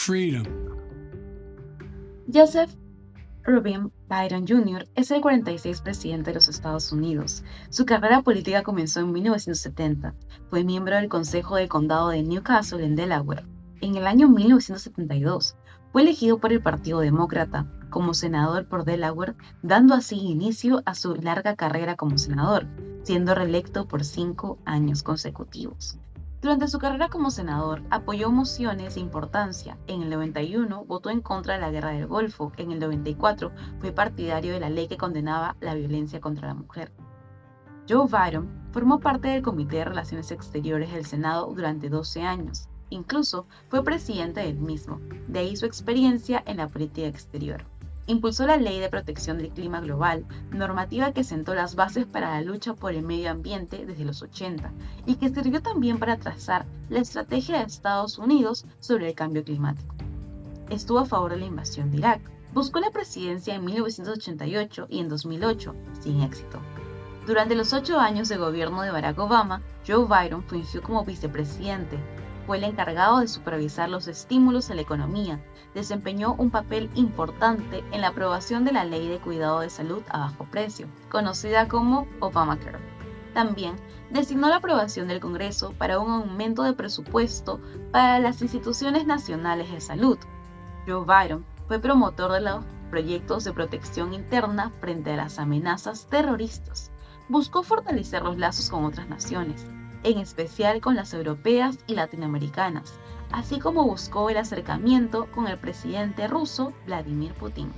freedom. Joseph Reuben Biden Jr. es el 46 presidente de los Estados Unidos. Su carrera política comenzó en 1970. Fue miembro del Consejo del Condado de Newcastle en Delaware. En el año 1972, fue elegido por el Partido Demócrata como senador por Delaware, dando así inicio a su larga carrera como senador, siendo reelecto por 5 años consecutivos. Durante su carrera como senador, apoyó mociones de importancia. En el 91 votó en contra de la Guerra del Golfo. En el 94 fue partidario de la ley que condenaba la violencia contra la mujer. Joe Biden formó parte del Comité de Relaciones Exteriores del Senado durante 12 años. Incluso fue presidente del mismo, de ahí su experiencia en la política exterior. Impulsó la Ley de Protección del Clima Global, normativa que sentó las bases para la lucha por el medio ambiente desde los 80 y que sirvió también para trazar la estrategia de Estados Unidos sobre el cambio climático. Estuvo a favor de la invasión de Irak, buscó la presidencia en 1988 y en 2008, sin éxito. Durante los 8 años de gobierno de Barack Obama, Joe Biden fungió como vicepresidente. Fue el encargado de supervisar los estímulos a la economía, desempeñó un papel importante en la aprobación de la Ley de Cuidado de Salud a Bajo Precio, conocida como Obamacare. También designó la aprobación del Congreso para un aumento de presupuesto para las instituciones nacionales de salud. Joe Biden fue promotor de los proyectos de protección interna frente a las amenazas terroristas. Buscó fortalecer los lazos con otras naciones, en especial con las europeas y latinoamericanas, así como buscó el acercamiento con el presidente ruso Vladimir Putin.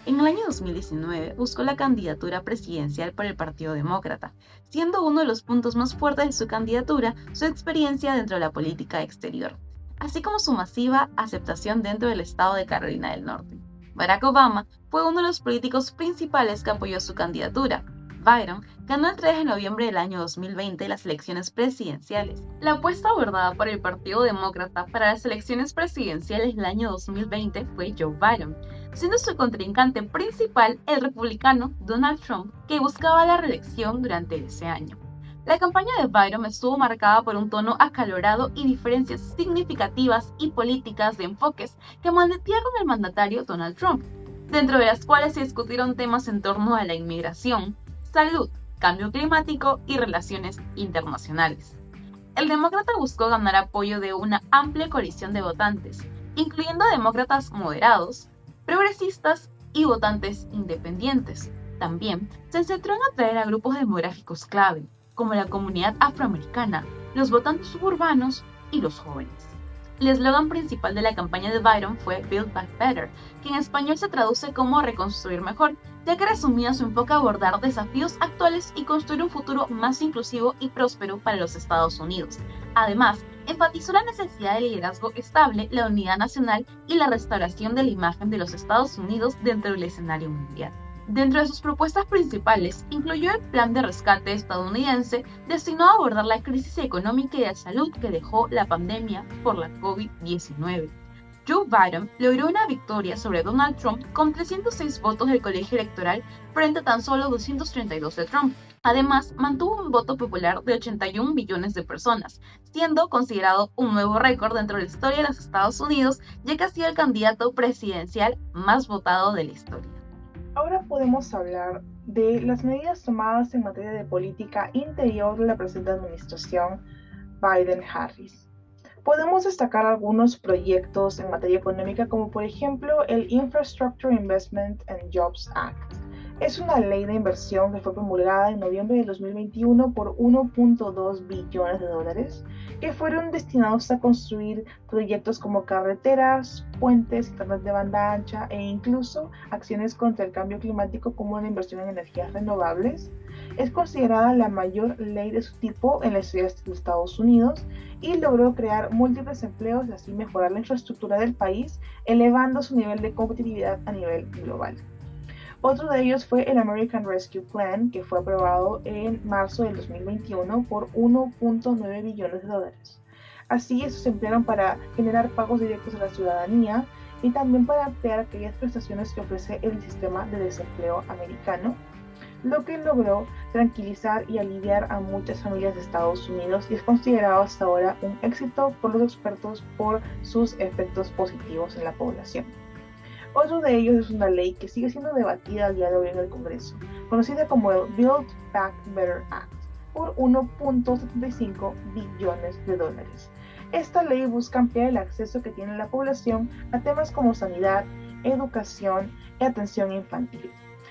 En el año 2019 buscó la candidatura presidencial por el Partido Demócrata, siendo uno de los puntos más fuertes de su candidatura su experiencia dentro de la política exterior, así como su masiva aceptación dentro del estado de Carolina del Norte. Barack Obama fue uno de los políticos principales que apoyó su candidatura. Biden ganó el 3 de noviembre del año 2020 las elecciones presidenciales. La apuesta abordada por el Partido Demócrata para las elecciones presidenciales del año 2020 fue Joe Biden, siendo su contrincante principal el republicano Donald Trump, que buscaba la reelección durante ese año. La campaña de Biden estuvo marcada por un tono acalorado y diferencias significativas y políticas de enfoques que mantenía con el mandatario Donald Trump, dentro de las cuales se discutieron temas en torno a la inmigración, salud, cambio climático y relaciones internacionales. El demócrata buscó ganar apoyo de una amplia coalición de votantes, incluyendo demócratas moderados, progresistas y votantes independientes. También se centró en atraer a grupos demográficos clave, como la comunidad afroamericana, los votantes suburbanos y los jóvenes. El eslogan principal de la campaña de Biden fue Build Back Better, que en español se traduce como reconstruir mejor, ya que resumía su enfoque a abordar desafíos actuales y construir un futuro más inclusivo y próspero para los Estados Unidos. Además, enfatizó la necesidad de liderazgo estable, la unidad nacional y la restauración de la imagen de los Estados Unidos dentro del escenario mundial. Dentro de sus propuestas principales, incluyó el Plan de Rescate estadounidense destinado a abordar la crisis económica y de salud que dejó la pandemia por la COVID-19. Joe Biden logró una victoria sobre Donald Trump con 306 votos del colegio electoral frente a tan solo 232 de Trump. Además, mantuvo un voto popular de 81 millones de personas, siendo considerado un nuevo récord dentro de la historia de los Estados Unidos, ya que ha sido el candidato presidencial más votado de la historia. Ahora podemos hablar de las medidas tomadas en materia de política interior de la presente administración Biden-Harris. Podemos destacar algunos proyectos en materia económica, como por ejemplo el Infrastructure Investment and Jobs Act. Es una ley de inversión que fue promulgada en noviembre de 2021 por 1.2 billones de dólares, que fueron destinados a construir proyectos como carreteras, puentes, internet de banda ancha e incluso acciones contra el cambio climático como la inversión en energías renovables. Es considerada la mayor ley de su tipo en la historia de Estados Unidos y logró crear múltiples empleos y así mejorar la infraestructura del país, elevando su nivel de competitividad a nivel global. Otro de ellos fue el American Rescue Plan, que fue aprobado en marzo del 2021 por 1.9 billones de dólares. Así, estos se emplearon para generar pagos directos a la ciudadanía y también para ampliar aquellas prestaciones que ofrece el sistema de desempleo americano, lo que logró tranquilizar y aliviar a muchas familias de Estados Unidos y es considerado hasta ahora un éxito por los expertos por sus efectos positivos en la población. Otro de ellos es una ley que sigue siendo debatida al día de hoy en el Congreso, conocida como el Build Back Better Act, por 1.75 billones de dólares. Esta ley busca ampliar el acceso que tiene la población a temas como sanidad, educación y atención infantil.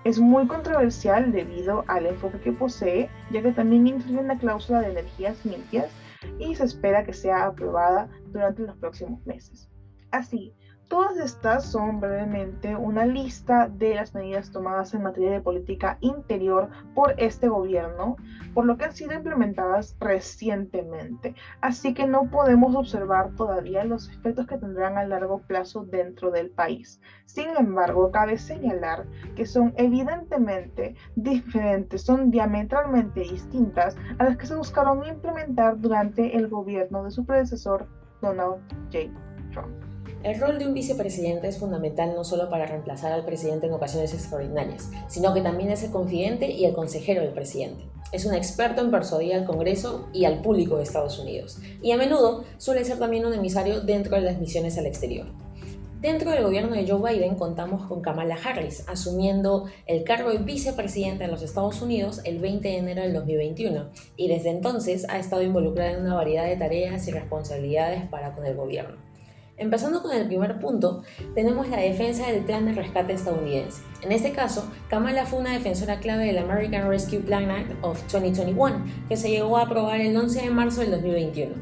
Es muy controversial debido al enfoque que posee, ya que también incluye una cláusula de energías limpias y se espera que sea aprobada durante los próximos meses. Así, todas estas son brevemente una lista de las medidas tomadas en materia de política interior por este gobierno, por lo que han sido implementadas recientemente. Así que no podemos observar todavía los efectos que tendrán a largo plazo dentro del país. Sin embargo, cabe señalar que son evidentemente diferentes, son diametralmente distintas a las que se buscaron implementar durante el gobierno de su predecesor, Donald J. Trump. El rol de un vicepresidente es fundamental no solo para reemplazar al presidente en ocasiones extraordinarias, sino que también es el confidente y el consejero del presidente. Es un experto en persuadir al Congreso y al público de Estados Unidos, y a menudo suele ser también un emisario dentro de las misiones al exterior. Dentro del gobierno de Joe Biden contamos con Kamala Harris, asumiendo el cargo de vicepresidenta de los Estados Unidos el 20 de enero del 2021, y desde entonces ha estado involucrada en una variedad de tareas y responsabilidades para con el gobierno. Empezando con el primer punto, tenemos la defensa del plan de rescate estadounidense. En este caso, Kamala fue una defensora clave del American Rescue Plan Act of 2021, que se llegó a aprobar el 11 de marzo del 2021.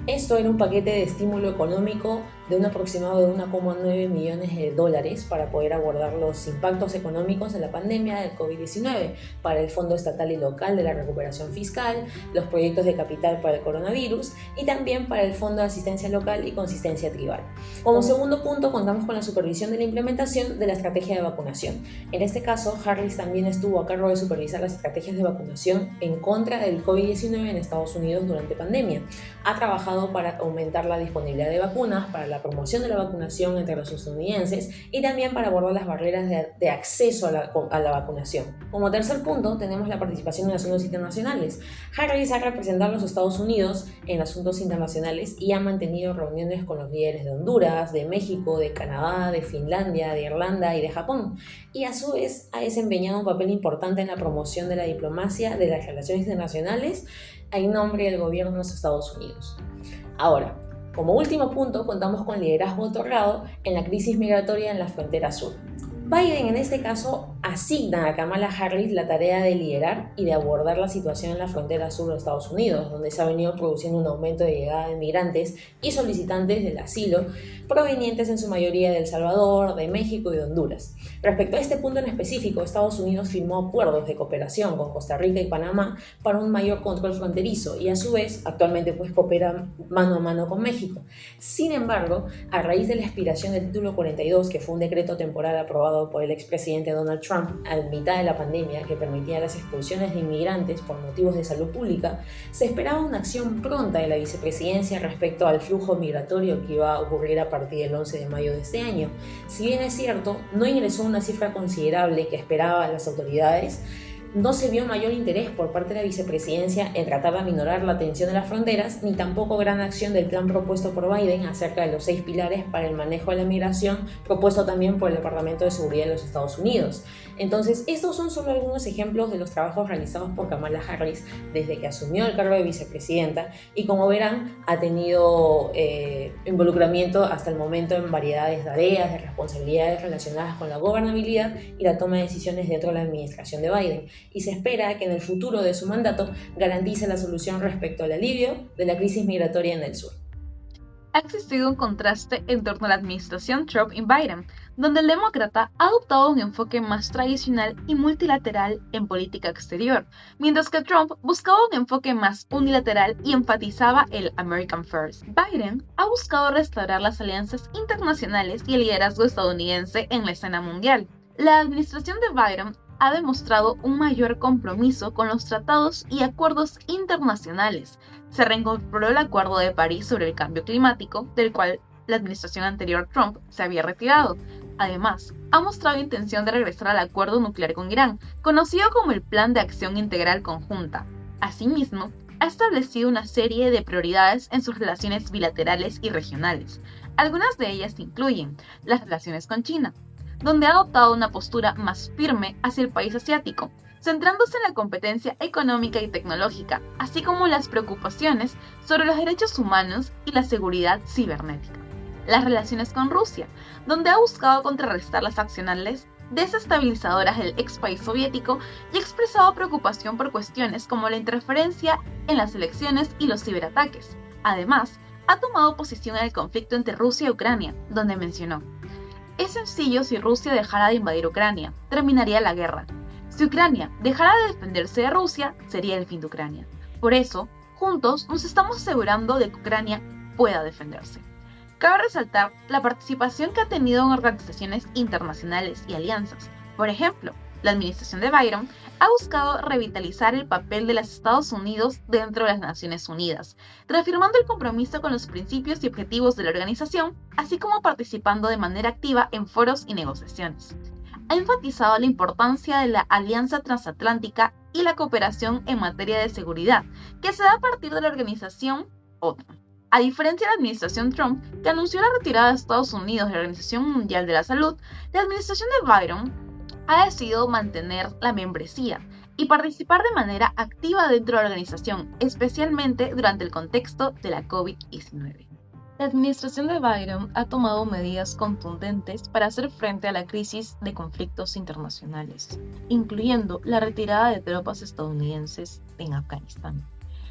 Esto era un paquete de estímulo económico de un aproximado de 1,9 millones de dólares para poder abordar los impactos económicos de la pandemia del COVID-19, para el Fondo Estatal y Local de la Recuperación Fiscal, los proyectos de capital para el coronavirus y también para el Fondo de Asistencia Local y Consistencia Tribal. Como segundo punto, contamos con la supervisión de la implementación de la estrategia de vacunación. En este caso, Harris también estuvo a cargo de supervisar las estrategias de vacunación en contra del COVID-19 en Estados Unidos durante pandemia. Ha trabajado para aumentar la disponibilidad de vacunas, para la promoción de la vacunación entre los estadounidenses y también para abordar las barreras de acceso a la vacunación. Como tercer punto, tenemos la participación en asuntos internacionales. Harris ha representado a los Estados Unidos en asuntos internacionales y ha mantenido reuniones con los líderes de Honduras, de México, de Canadá, de Finlandia, de Irlanda y de Japón. Y a su vez ha desempeñado un papel importante en la promoción de la diplomacia de las relaciones internacionales en nombre del gobierno de los Estados Unidos. Ahora, como último punto, contamos con liderazgo otorgado en la crisis migratoria en la frontera sur. Biden en este caso asigna a Kamala Harris la tarea de liderar y de abordar la situación en la frontera sur de Estados Unidos, donde se ha venido produciendo un aumento de llegada de migrantes y solicitantes del asilo provenientes en su mayoría de El Salvador, de México y de Honduras. Respecto a este punto en específico, Estados Unidos firmó acuerdos de cooperación con Costa Rica y Panamá para un mayor control fronterizo y a su vez actualmente coopera mano a mano con México. Sin embargo, a raíz de la expiración del título 42, que fue un decreto temporal aprobado por el expresidente Donald Trump a mitad de la pandemia que permitía las expulsiones de inmigrantes por motivos de salud pública, se esperaba una acción pronta de la vicepresidencia respecto al flujo migratorio que iba a ocurrir a partir del 11 de mayo de este año. Si bien es cierto, no ingresó una cifra considerable que esperaban las autoridades, no se vio mayor interés por parte de la vicepresidencia en tratar de aminorar la tensión de las fronteras, ni tampoco gran acción del plan propuesto por Biden acerca de los 6 pilares para el manejo de la migración, propuesto también por el Departamento de Seguridad de los Estados Unidos. Entonces, estos son solo algunos ejemplos de los trabajos realizados por Kamala Harris desde que asumió el cargo de vicepresidenta y, como verán, ha tenido involucramiento hasta el momento en variedades de tareas, de responsabilidades relacionadas con la gobernabilidad y la toma de decisiones dentro de la administración de Biden. Y se espera que en el futuro de su mandato garantice la solución respecto al alivio de la crisis migratoria en el sur. Ha existido un contraste en torno a la administración Trump y Biden, donde el demócrata ha adoptado un enfoque más tradicional y multilateral en política exterior, mientras que Trump buscaba un enfoque más unilateral y enfatizaba el American First. Biden ha buscado restaurar las alianzas internacionales y el liderazgo estadounidense en la escena mundial. La administración de Biden ha demostrado un mayor compromiso con los tratados y acuerdos internacionales. Se reincorporó el Acuerdo de París sobre el cambio climático, del cual la administración anterior Trump se había retirado. Además, ha mostrado intención de regresar al acuerdo nuclear con Irán, conocido como el Plan de Acción Integral Conjunta. Asimismo, ha establecido una serie de prioridades en sus relaciones bilaterales y regionales. Algunas de ellas incluyen las relaciones con China, donde ha adoptado una postura más firme hacia el país asiático, centrándose en la competencia económica y tecnológica, así como las preocupaciones sobre los derechos humanos y la seguridad cibernética. Las relaciones con Rusia, donde ha buscado contrarrestar las acciones desestabilizadoras del ex país soviético y ha expresado preocupación por cuestiones como la interferencia en las elecciones y los ciberataques. Además, ha tomado posición en el conflicto entre Rusia y Ucrania, donde mencionó: "Es sencillo si Rusia dejara de invadir Ucrania, terminaría la guerra. Si Ucrania dejara de defenderse de Rusia, sería el fin de Ucrania. Por eso, juntos nos estamos asegurando de que Ucrania pueda defenderse". Cabe resaltar la participación que ha tenido en organizaciones internacionales y alianzas. Por ejemplo, la administración de Biden ha buscado revitalizar el papel de los Estados Unidos dentro de las Naciones Unidas, reafirmando el compromiso con los principios y objetivos de la organización, así como participando de manera activa en foros y negociaciones. Ha enfatizado la importancia de la alianza transatlántica y la cooperación en materia de seguridad, que se da a partir de la organización OTAN. A diferencia de la administración Trump, que anunció la retirada de Estados Unidos de la Organización Mundial de la Salud, la administración de Biden ha decidido mantener la membresía y participar de manera activa dentro de la organización, especialmente durante el contexto de la COVID-19. La administración de Biden ha tomado medidas contundentes para hacer frente a la crisis de conflictos internacionales, incluyendo la retirada de tropas estadounidenses en Afganistán.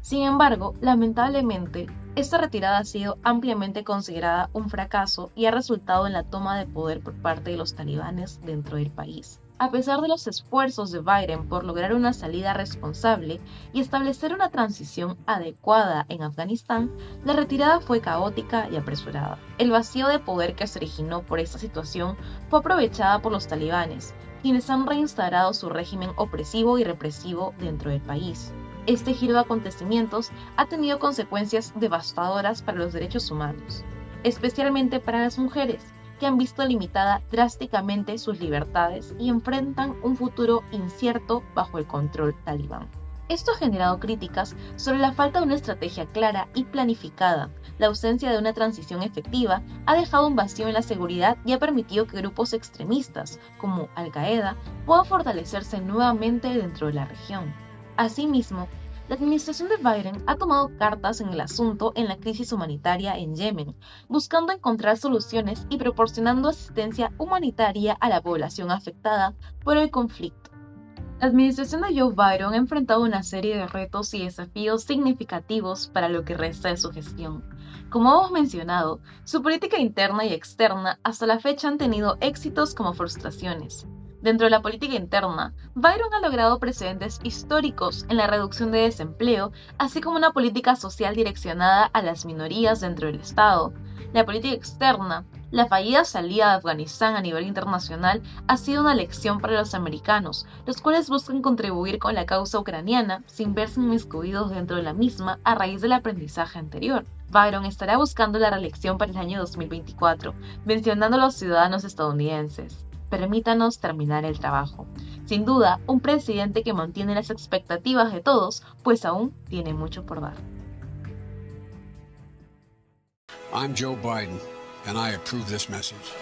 Sin embargo, lamentablemente, esta retirada ha sido ampliamente considerada un fracaso y ha resultado en la toma de poder por parte de los talibanes dentro del país. A pesar de los esfuerzos de Biden por lograr una salida responsable y establecer una transición adecuada en Afganistán, la retirada fue caótica y apresurada. El vacío de poder que se originó por esta situación fue aprovechada por los talibanes, quienes han reinstaurado su régimen opresivo y represivo dentro del país. Este giro de acontecimientos ha tenido consecuencias devastadoras para los derechos humanos, especialmente para las mujeres, que han visto limitada drásticamente sus libertades y enfrentan un futuro incierto bajo el control talibán. Esto ha generado críticas sobre la falta de una estrategia clara y planificada. La ausencia de una transición efectiva ha dejado un vacío en la seguridad y ha permitido que grupos extremistas, como Al-Qaeda, puedan fortalecerse nuevamente dentro de la región. Asimismo, la administración de Biden ha tomado cartas en el asunto en la crisis humanitaria en Yemen, buscando encontrar soluciones y proporcionando asistencia humanitaria a la población afectada por el conflicto. La administración de Joe Biden ha enfrentado una serie de retos y desafíos significativos para lo que resta de su gestión. Como hemos mencionado, su política interna y externa hasta la fecha han tenido éxitos como frustraciones. Dentro de la política interna, Biden ha logrado precedentes históricos en la reducción de desempleo, así como una política social direccionada a las minorías dentro del Estado. La política externa, la fallida salida de Afganistán a nivel internacional, ha sido una lección para los americanos, los cuales buscan contribuir con la causa ucraniana sin verse inmiscuidos dentro de la misma a raíz del aprendizaje anterior. Biden estará buscando la reelección para el año 2024, mencionando a los ciudadanos estadounidenses. Permítanos terminar el trabajo. Sin duda, un presidente que mantiene las expectativas de todos, pues aún tiene mucho por dar. I'm Joe Biden, and I approve this message.